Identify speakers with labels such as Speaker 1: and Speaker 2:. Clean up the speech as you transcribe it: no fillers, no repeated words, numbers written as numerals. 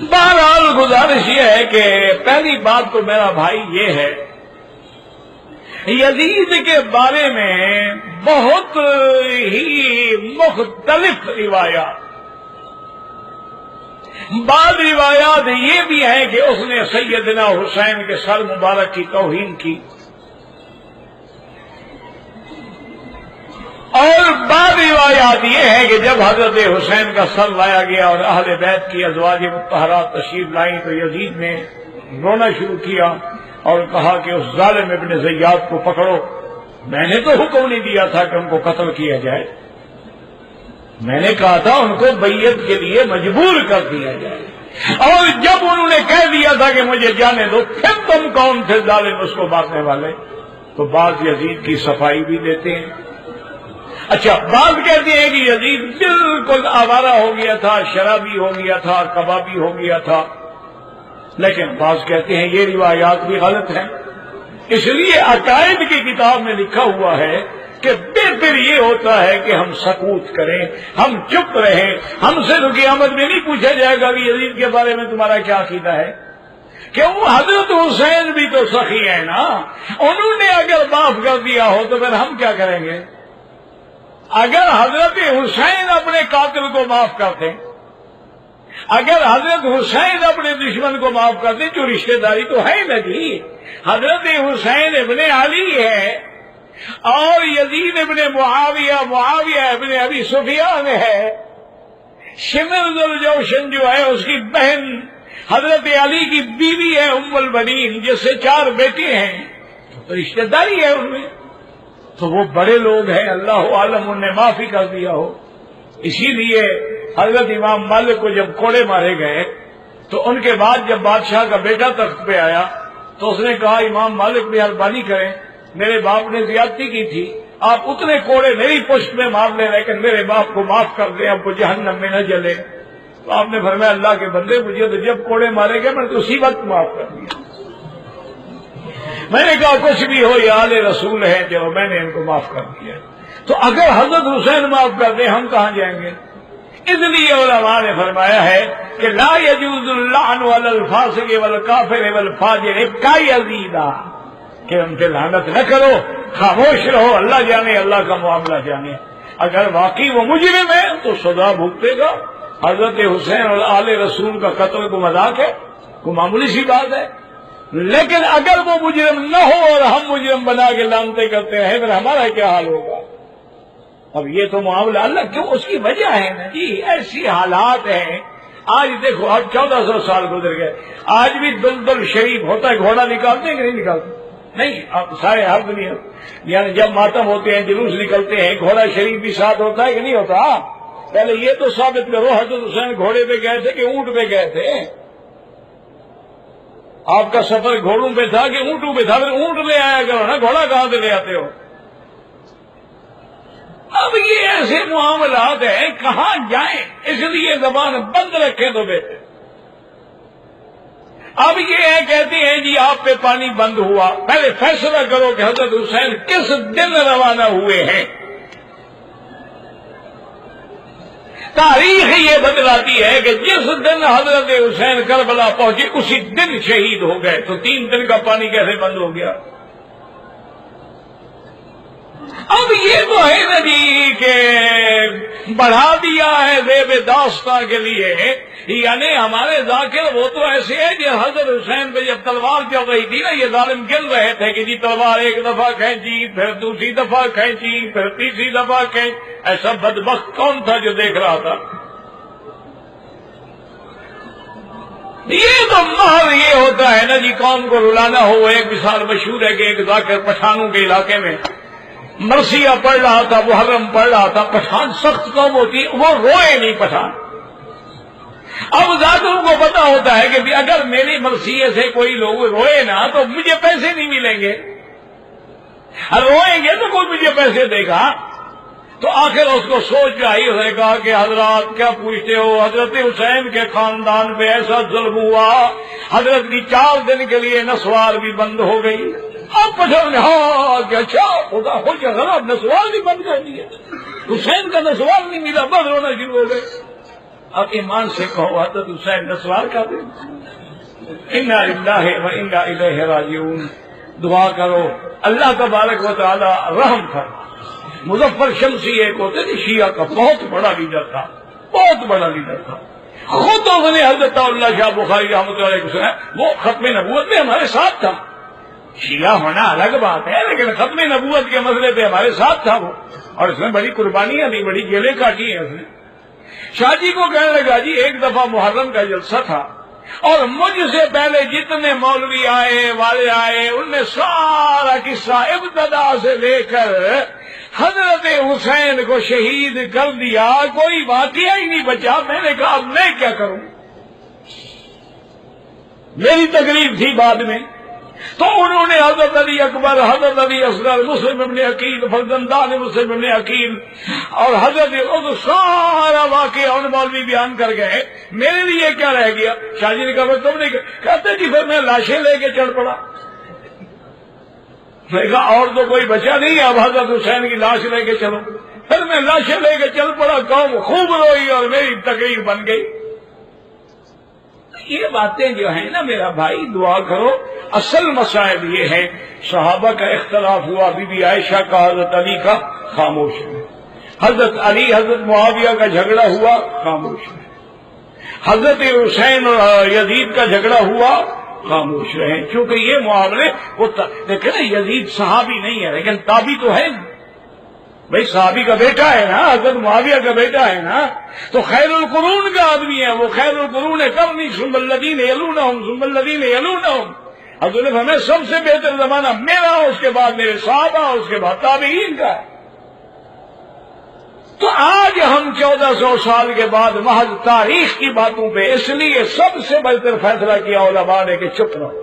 Speaker 1: بہرحال گزارش یہ ہے کہ پہلی بات تو میرا بھائی یہ ہے، یزید کے بارے میں بہت ہی مختلف روایات، بعض روایات یہ بھی ہیں کہ اس نے سیدنا حسین کے سر مبارک کی توہین کی، اور بعض روایات یہ ہے کہ جب حضرت حسین کا سر لایا گیا اور اہل بیت کی ازواج مطہرات تشریف لائیں تو یزید نے رونا شروع کیا اور کہا کہ اس ظالم ابن زیاد کو پکڑو، میں نے تو حکم نہیں دیا تھا کہ ان کو قتل کیا جائے، میں نے کہا تھا ان کو بیعت کے لیے مجبور کر دیا جائے، اور جب انہوں نے کہہ دیا تھا کہ مجھے جانے دو، پھر تم کون تھے ظالم اس کو مارنے والے؟ تو بعض یزید کی صفائی بھی دیتے ہیں۔ اچھا، بعض کہتے ہیں کہ یزید بالکل آوارہ ہو گیا تھا، شرابی ہو گیا تھا، کبابی ہو گیا تھا، لیکن بعض کہتے ہیں یہ روایات بھی غلط ہیں۔ اس لیے عقائد کی کتاب میں لکھا ہوا ہے کہ بہتر یہ ہوتا ہے کہ ہم سکوت کریں، ہم چپ رہیں، ہم سے تو قیامت میں نہیں پوچھا جائے گا کہ یزید کے بارے میں تمہارا کیا عقیدہ ہے، کیوں حضرت حسین بھی تو سخی ہے نا، انہوں نے اگر معاف کر دیا ہو تو پھر ہم کیا کریں گے؟ اگر حضرت حسین اپنے قاتل کو معاف کرتے، اگر حضرت حسین اپنے دشمن کو معاف کرتے، جو رشتہ داری تو ہے نا جی، حضرت حسین ابن علی ہے اور یزید ابن معاویہ، معاویہ ابن ابی سفیان ہے، شمر ذوالجوشن جو ہے اس کی بہن حضرت علی کی بیوی ہے ام البنین، جس سے 4 بیٹے ہیں، تو رشتہ داری ہے ان میں، تو وہ بڑے لوگ ہیں، اللہ عالم ان نے معافی کر دیا ہو۔ اسی لیے حضرت امام مالک کو جب کوڑے مارے گئے تو ان کے بعد جب بادشاہ کا بیٹا تخت پہ آیا تو اس نے کہا امام مالک مہربانی کریں، میرے باپ نے زیادتی کی تھی، آپ اتنے کوڑے میری پشت میں مار لیں لیکن میرے باپ کو معاف کر دیں، اب وہ جہنم میں نہ جلے۔ تو آپ نے فرمایا اللہ کے بندے، مجھے تو جب کوڑے مارے گئے میں نے تو اسی وقت معاف کر دیا۔ میں نے کہا کچھ بھی ہو یہ آل رسول ہے جو میں نے ان کو معاف کر دیا۔ تو اگر حضرت حسین معاف کر دیں ہم کہاں جائیں گے؟ اس لیے علماء نے فرمایا ہے کہ لا یجوز اللعن علی الفاسق والکافر والفاجر کایزیدا، کہ ان پہ لعنت نہ کرو، خاموش رہو، اللہ جانے، اللہ کا معاملہ جانے۔ اگر واقعی وہ مجرم ہے تو سزا بھگتے گا۔ حضرت حسین اور آل رسول کا قتل کو مذاق ہے، کوئی معمولی سی بات ہے، لیکن اگر وہ مجرم نہ ہو اور ہم مجرم بنا کے لانتے کرتے رہے پھر ہمارا کیا حال ہوگا؟ اب یہ تو معاملہ اللہ کیوں، اس کی وجہ ہے نا جی، ایسی حالات ہیں۔ آج دیکھو اب 1400 سال گزر گئے، آج بھی دلدل شریف ہوتا ہے، گھوڑا نکالتے ہیں کہ نہیں نکالتے؟ نہیں، اب سارے ہر دنیا یعنی جب ماتم ہوتے ہیں، جلوس نکلتے ہیں، گھوڑا شریف بھی ساتھ ہوتا ہے کہ نہیں ہوتا؟ پہلے یہ تو ثابت کرو حضرت حسین گھوڑے پہ گئے تھے کہ اونٹ پہ گئے تھے؟ آپ کا سفر گھوڑوں پہ تھا کہ اونٹوں پہ تھا؟ پھر اونٹ لے آیا کرو نا، گھوڑا کہاں سے لے آتے ہو؟ اب یہ ایسے معاملات ہیں، کہاں جائیں؟ اس لیے زبان بند رکھیں تو بہتر۔ اب یہ ہے کہتے ہیں جی آپ پہ پانی بند ہوا، پہلے فیصلہ کرو کہ حضرت حسین کس دن روانہ ہوئے ہیں۔ تاریخ یہ بتلاتی ہے کہ جس دن حضرت حسین کربلا پہنچے اسی دن شہید ہو گئے، تو 3 دن کا پانی کیسے بند ہو گیا؟ اب یہ تو ہے نا جی کہ بڑھا دیا ہے زیب داستاں کے لیے، یعنی ہمارے ذاکر وہ تو ایسے ہیں کہ حضرت حسین پہ جب تلوار چل رہی تھی نا، یہ ظالم گن رہے تھے کہ جی تلوار ایک دفعہ کھینچی، پھر دوسری دفعہ کھینچی، پھر تیسری دفعہ کھینچ، ایسا بدبخت کون تھا جو دیکھ رہا تھا؟ یہ تو محض یہ ہوتا ہے نا جی قوم کو رلانا ہو۔ ایک مثال مشہور ہے کہ ایک ذاکر پٹھانوں کے علاقے میں مرثیہ پڑھ رہا تھا، محرم پڑھ رہا تھا، پٹھان سخت قوم ہوتی، وہ روئے نہیں پٹھان۔ اب ذاکروں کو پتا ہوتا ہے کہ اگر میری مرثیے سے کوئی لوگ روئے نا تو مجھے پیسے نہیں ملیں گے، روئیں گے تو کوئی مجھے پیسے دے گا۔ تو آخر اس کو سوچ آئی، اس نے کہا کہ حضرات کیا پوچھتے ہو، حضرت حسین کے خاندان پہ ایسا ظلم ہوا، حضرت کی 4 دن کے لیے نسوار بھی بند ہو گئی۔ اب پٹھان نے ہاں کہ اچھا خدا ہو کیا غلط، نسوار بھی بند کر دیا، حسین کا نسوار نہیں ملا، بس رونا شروع ہو گئے۔ اب ایمان سے کہو حضرت حسین نسوار کا دن، انا للہ و انا الیہ راجعون. دعا کرو اللہ تبارک و تعالی رحم کر. مظفر شمسی ایک ہوتے تھے شیعہ کا بہت بڑا لیڈر تھا، بہت بڑا لیڈر تھا. خود اس نے حضرت اللہ شاہ بخاری رحمۃ اللہ علیہ کو سنا، وہ ختم نبوت میں ہمارے ساتھ تھا. شیعہ ہونا الگ بات ہے لیکن ختم نبوت کے مسئلے پہ ہمارے ساتھ تھا وہ، اور اس نے بڑی قربانیاں دی، بڑی جیلیں کاٹی ہیں اس نے. شاہ جی کو کہنے لگا جی ایک دفعہ محرم کا جلسہ تھا اور مجھ سے پہلے جتنے مولوی آئے والے آئے ان نے سارا قصہ ابتدا سے لے کر حضرت حسین کو شہید کر دیا، کوئی واقعہ ہی نہیں بچا. میں نے کہا اب میں کیا کروں؟ میری تقریر تھی بعد میں، تو انہوں نے حضرت علی اکبر، حضرت علی اصغر، مسلم ابن عقیل، فرزندان مسلم ابن عقیل اور حضرت سارا واقعہ ان مولوی بیان کر گئے. میرے لیے کیا رہ گیا؟ شاہ جی نے کہا تم نے کہتے جی پھر میں لاشیں لے کے چڑھ پڑا. میں نے کہا اور تو کوئی بچا نہیں، اب حضرت حسین کی لاش لے کے چلو. پھر میں لاشیں لے کے چل پڑا، قوم خوب روئی اور میری تقریر بن گئی. یہ باتیں جو ہیں نا میرا بھائی دعا کرو. اصل مسائل یہ ہے صحابہ کا اختلاف ہوا، بی بی عائشہ کا حضرت علی کا خاموش ہے. حضرت علی حضرت معاویہ کا جھگڑا ہوا خاموش ہے. حضرت حسین اور یزید کا جھگڑا ہوا خاموش رہے. کیونکہ یہ معاملے وہ دیکھیں نا، یزید صحابی نہیں ہے لیکن تابی تو ہے. بھائی صحابی کا بیٹا ہے نا، حضرت معاویہ کا بیٹا ہے نا، تو خیر القرون کا آدمی ہے وہ. خیر القرون کرنی ثم الذین یلونہم ثم الذین یلونہم. حضرت نے ہمیں سب سے بہتر زمانہ میرا، اس کے بعد میرے صحابہ، اس کے بعد تابعین کا ہے. تو آج ہم 1400 سال کے بعد محض تاریخ کی باتوں پہ اس لیے سب سے بہتر فیصلہ کیا علماء نے کہ چپ رہو.